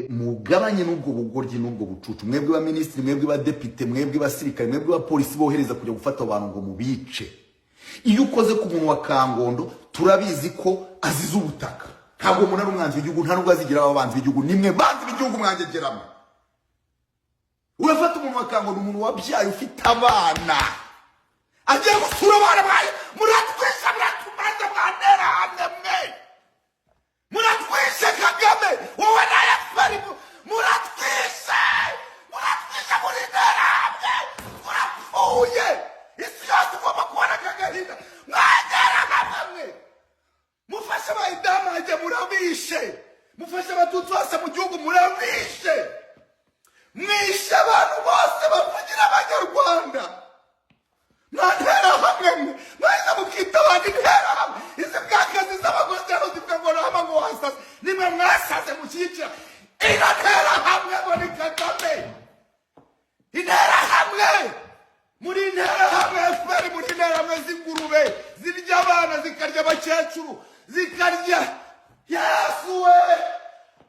mugabanye n'ubwo bugoryi n'ubwo bucucu mwebwe ba ministri mwebwe ba deputy mwebwe basirikare mwebwe ba polisi bohereza kujya gufata abantu ngo mubice iyo ukoze ku muntu wa Kangondo turabizi ko azize ubutaka ntabwo umuntu ari umwanzi w'igihugu nta nubwo azigira ababanzi b'igihugu nimwe banzi b'igihugu mwangegeramo urafata umuntu wa Kangondo umuntu wabyaye ufite abana agiye gusura abana bayo muratwisha muratumaza mwantera hamwe mwe muratwisha Kagame wowe naye fari muratwisha muri ntera hamwe murapfuye isi yose ugomba kubona Kagahinda mwantera hamwe mufashe abayidamage murabishe mufashe abatutsi bose mu gihugu murabishe mwishe abantu bose bavugira abanyarwanda mwantera hamwe mwaza mukita abandi ntera hamwe izi bwakazi z'abagosero zikagora hamwe ngo wasaze nimwe mwasaze mushyigikira ino ntera hamwe ngo ni Kagame intera hamwe muri ntera hamwe FPR muri ntera hamwe z'ingurube zirya abana zikarya abakecuru zikarya yasuwe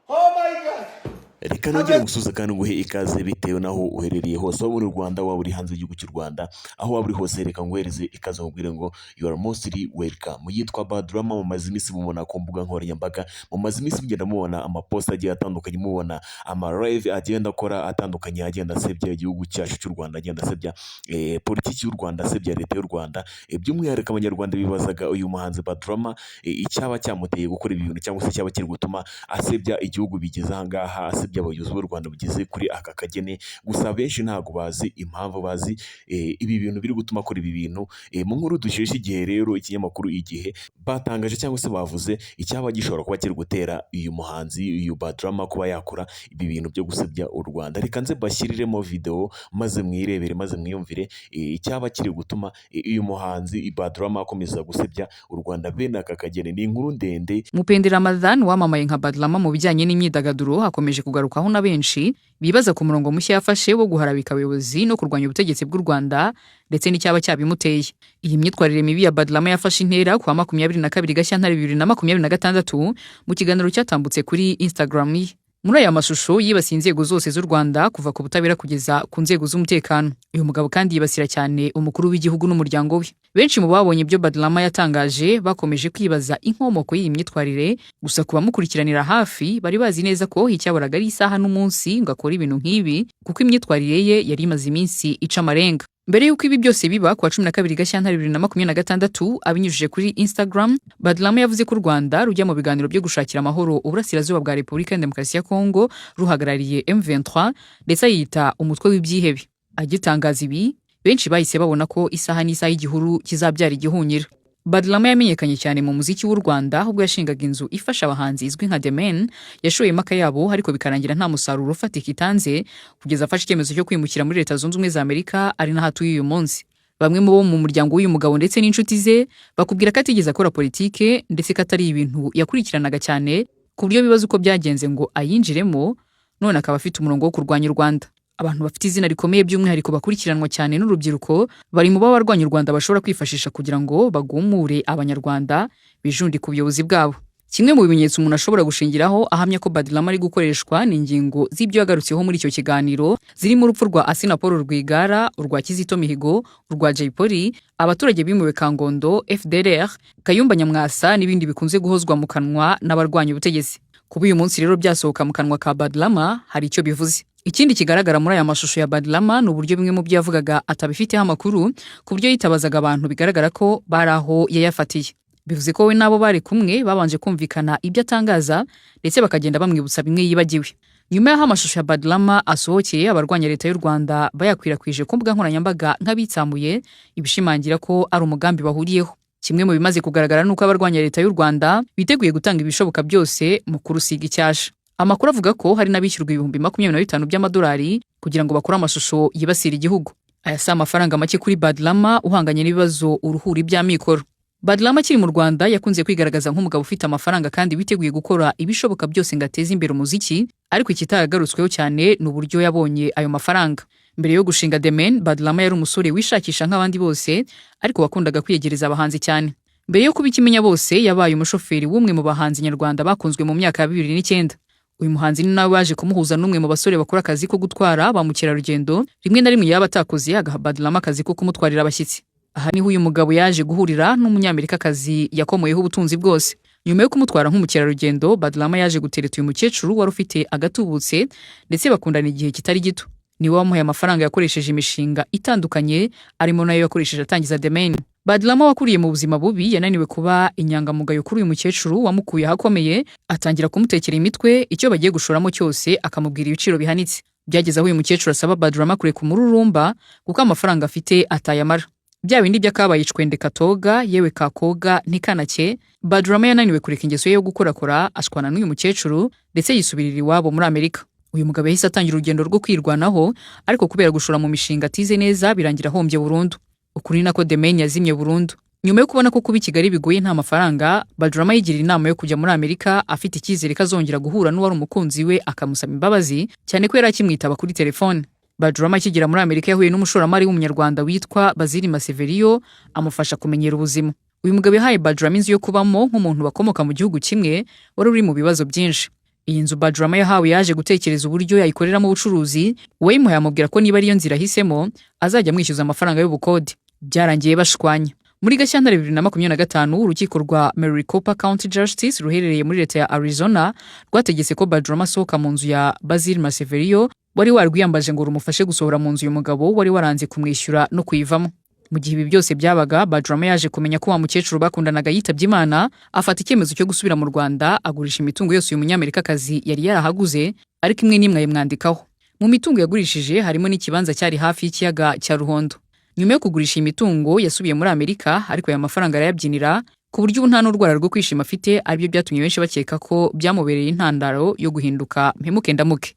oh my God. Reka nongere gusuza kandi nguhe ikaze bitewe naho uherereye hose waba uri mu Rwanda waba uri hanze y'igihugu cy'u Rwanda aho waba uri hose reka nguhereze ikaze nkubwire ngo you are mostly welcome. Yitwa Badrama mu mazi imisi mubona ku mbuga nkoranyambaga mu mazi imisi bigenda mubona amapost agiye atandukanye mubona ama live agenda akora atandukanye agenda asebya igihugu cyacu cy'u Rwanda agenda asebya politiki y'u Rwanda asebya leta y'u Rwanda by'umwihariko abanyarwanda bibazaga uyu muhanzi Badrama icyaba cyamuteye gukora ibintu cyangwa se cyaba kiri gutuma asebya igihugu bigeze ahangaha by'abayobozi b'u Rwanda bugeze kuri aka kagene gusa benshi ntago bazi impamvu bazi ibi bintu biri gutuma kuri ibi bintu mu nkuru dushyeshye igihe rero ikinyamakuru igihe batangaje cyangwa se bavuze icyaba gishobora kuba kiri gutera uyu muhanzi uyu Badrama kuba yakora ibi bintu byo gusebya u Rwanda reka nze bashyiriremo video maze mwirebere maze mwiyumvire icyaba kiri gutuma uyu muhanzi Badrama akomeza gusebya u Rwanda bene aka kagene ni inkuru ndende. Mupendi Ramadhan wamamaye nka Badrama mu bijyanye n'imyidagaduro hakomeje kugarukaho na benshi bibaza ku murongo mushya yafashe wo guharabika abayobozi no kurwanya ubutegetsi bw'u Rwanda ndetse n'icyaba cyabimuteye. Iyi myitwarire mibi ya Badrama yafashe intera kwa 22 Gashyantare 2026 mu kiganiro cyatambutse kuri Instagram ye. Muri aya mashusho yibasiye inzego zose z'u Rwanda kuva ku butabera kugeza ku nzego z'umutekano. Uyu mugabo kandi yibasira cyane umukuru w'igihugu n'umuryango we. Benshi mu babonye ibyo Badrama yatangaje bakomeje kwibaza inkomoko y'iyi myitwarire gusa kuba mukurikiranira hafi bari bazi neza ko icyaboraga ari isaha n'umunsi ngo akora ibintu nk'ibi kuko imyitwarire ye yari imaze iminsi ica amarenga. Mbere yuko ibi byose biba kwa 12 Gashyantare 2026 abinyujije kuri Instagram, Badrama yavuze ko u Rwanda rujya mu biganiro byo gushakira amahoro uburasirazuba bwa Repubulika ya Demokarasi ya Kongo ruhagarariye M23 ndetse ayita umutwe w'ibyihebe. Agitangaza ibi benshi bahise babona ko isaha n'isaha y'igihuru kizabyara igihunyira. Badrama yamenyekanye cyane mu muziki w'u Rwanda ubwo yashingaga inzu ifasha abahanzi izwi nka The Men yashoye maka yabo ariko bikarangira nta musaruro ufatika itanze kugeza afashe icyemezo cyo kwimukira muri Leta Zunze Ubumwe za Amerika ari naho atuye uyu munsi. Bamwe mu bo mu muryango w'uyu mugabo ndetse n'inshuti ze bakubwira ko atigeze akora politike ndetse ko atari ibintu yakurikiranaga cyane ku buryo bibaza uko byagenze ngo ayinjiremo none akaba afite umurongo wo kurwanya u Rwanda. Abantu bafite izina rikomeye by'umwihariko bakurikiranwa cyane n'urubyiruko bari mu babarwanya u Rwanda bashobora kwifashisha kugira ngo bagumure abanyarwanda bijundi ku buyobozi bwabo. Kimwe mu bimenyetso umuntu ashobora gushingiraho ahamya ko Badrama ari gukoreshwa ni ingingo z'ibyo yagarutseho muri icyo kiganiro zirimo urupfu rwa Asina Paul Rwigara, urwa Kizito Mihigo, urwa Jay Polly, abaturage bimuwe Kangondo, FDLR, Kayumba Nyamwasa n'ibindi bikunze guhozwa mu kanwa n'abarwanya ubutegetsi. Kuba uyu munsi rero byasohoka mu kanwa ka Badrama hari icyo bivuze. Ikindi kigaragara muri aya mashusho ya Badrama ni uburyo bimwe mu byo yavugaga atabifiteho amakuru ku buryo yitabazaga abantu bigaragara ko bari aho yayafatiye. Bivuze ko we nabo bari kumwe babanje kumvikana ibyo atangaza ndetse bakagenda bamwibutsa bimwe yibagiwe. Nyuma y'aho amashusho ya Badrama asohokeye abarwanya leta y'u Rwanda bayakwirakwije ku mbuga nkoranyambaga nk'abitsamuye ibishimangira ko ari umugambi bahuriyeho. Kimwe mu bimaze kugaragara nuko abarwanya leta y'u Rwanda biteguye gutanga ibishoboka byose mu kurusiga icyasha. Amakuru avuga ko hari n'abishyurwa 25,000 by'amadolari kugira ngo bakore amashusho yibasira igihugu. Aya si amafaranga make kuri Badrama uhanganye n'ibibazo uruhuri by'amikoro. Badrama akiri mu Rwanda yakunze kwigaragaza nk'umugabo ufite amafaranga kandi witeguye gukora ibishoboka byose ngo ateze imbere umuziki, ariko ikitagarutsweho cyane ni uburyo yabonye ayo mafaranga. Mbere yo gushinga The Men, Badrama yari umusore wishakisha nk'abandi bose ariko wakundaga kwiyegereza abahanzi cyane. Mbere yo kuba ikimenya bose yabaye umushoferi w'umwe mu bahanzi nyarwanda bakunzwe mu myaka ya 2009. Uyu muhanzi ni nawe waje kumuhuza n'umwe mu basore bakora akazi ko gutwara ba mukerarugendo, rimwe na rimwe yaba atakoze agaha Badlama akazi ko kumutwarira abashyitsi. Aha niho uyu mugabo yaje guhurira n'umunyamerikakazi yakomoyeho ubutunzi bwose. Nyuma yo kumutwara nk'umukerarugendo, Badlama yaje gutereta uyu mukecuru wari ufite agatubutse ndetse bakundana igihe kitari gito. Niwe wamuhaye amafaranga yakoresheje imishinga itandukanye, arimo nayo yakoresheje atangiza domain. Badlama wakuriye mu buzima bubi yananiwe kuba inyangamugayo kuri uyu mukecuru wamukuye ahakomeye, atangira kumutekera imitwe, icyo bagiye gushoramo cyose akamubwira ibiciro bihanitse. Byageze aho uyu mukecuru asaba Badlama kureka umururumba kuko amafaranga afite atayamara. Bya bindi byakabaye icwende katoga yewe kakoga ntikanake. Badlama yananiwe kureka ingeso ye yo gukorakora, ashwana n'uyu mukecuru ndetse yisubirira iwabo muri Amerika. Uyu mugabo yahise atangira urugendo rwo kwirwanaho, ariko kubera gushora mu mishinga atize neza birangira ahombye burundu. Ukuri nako domain yazimye burundu. Nyuma yo kubona ko kuba i Kigali bigoye nta mafaranga, Badlama yigira inama yo kujya muri Amerika afite icyizere ko azongera guhura n'uwari umukunzi we akamusaba imbabazi, cyane ko yari akimwitaba kuri telefone. Badlama akigera muri Amerika yahuye n'umushoramari w'umunyarwanda witwa Bazili Maseverio, amufasha kumenyera ubuzima. Uyu mugabo yahaye Badlama inzu yo kubamo nk'umuntu bakomoka mu gihugu kimwe wari uri mu bibazo byinshi. Iyi nzu Badlama yahawe yaje gutekereza uburyo yayikoreramo ubucuruzi, uwayimuhaye amubwira ko niba ariyo nzira ahisemo azajya amwishyuza amafaranga y'ubukode. Byarangiye bashwanya. Muri Gashyantare 2025 urukiko rwa Maricopa County Justice ruherereye muri leta ya Arizona rwategetse ko Badlama asohoka mu nzu ya Bazili Maseverio wari warwiyambaje ngo rumufashe gusohora mu nzu uyu mugabo wari waranze kumwishyura no kuyivamo. Mu gihe ibi byose byabaga, Badlama yaje kumenya ko wa mukecuru bakundanaga yitabye Imana, afata icyemezo cyo gusubira mu Rwanda, agurisha imitungo yose uyu munyamerikakazi yari yarahaguze, ariko imwe n'imwe ayimwandikaho. Mu mitungo yagurishije harimo n'ikibanza cyari hafi y'ikiyaga cya Ruhondo. Nyuma yo kugurisha imitungo yasubiye muri Amerika, ariko aya mafaranga arayabyinira ku buryo ubu nta n'urwara rwo kwishima afite, aribyo byatumye benshi bakeka ko byamubereye intandaro yo guhinduka mpemuke ndamuke.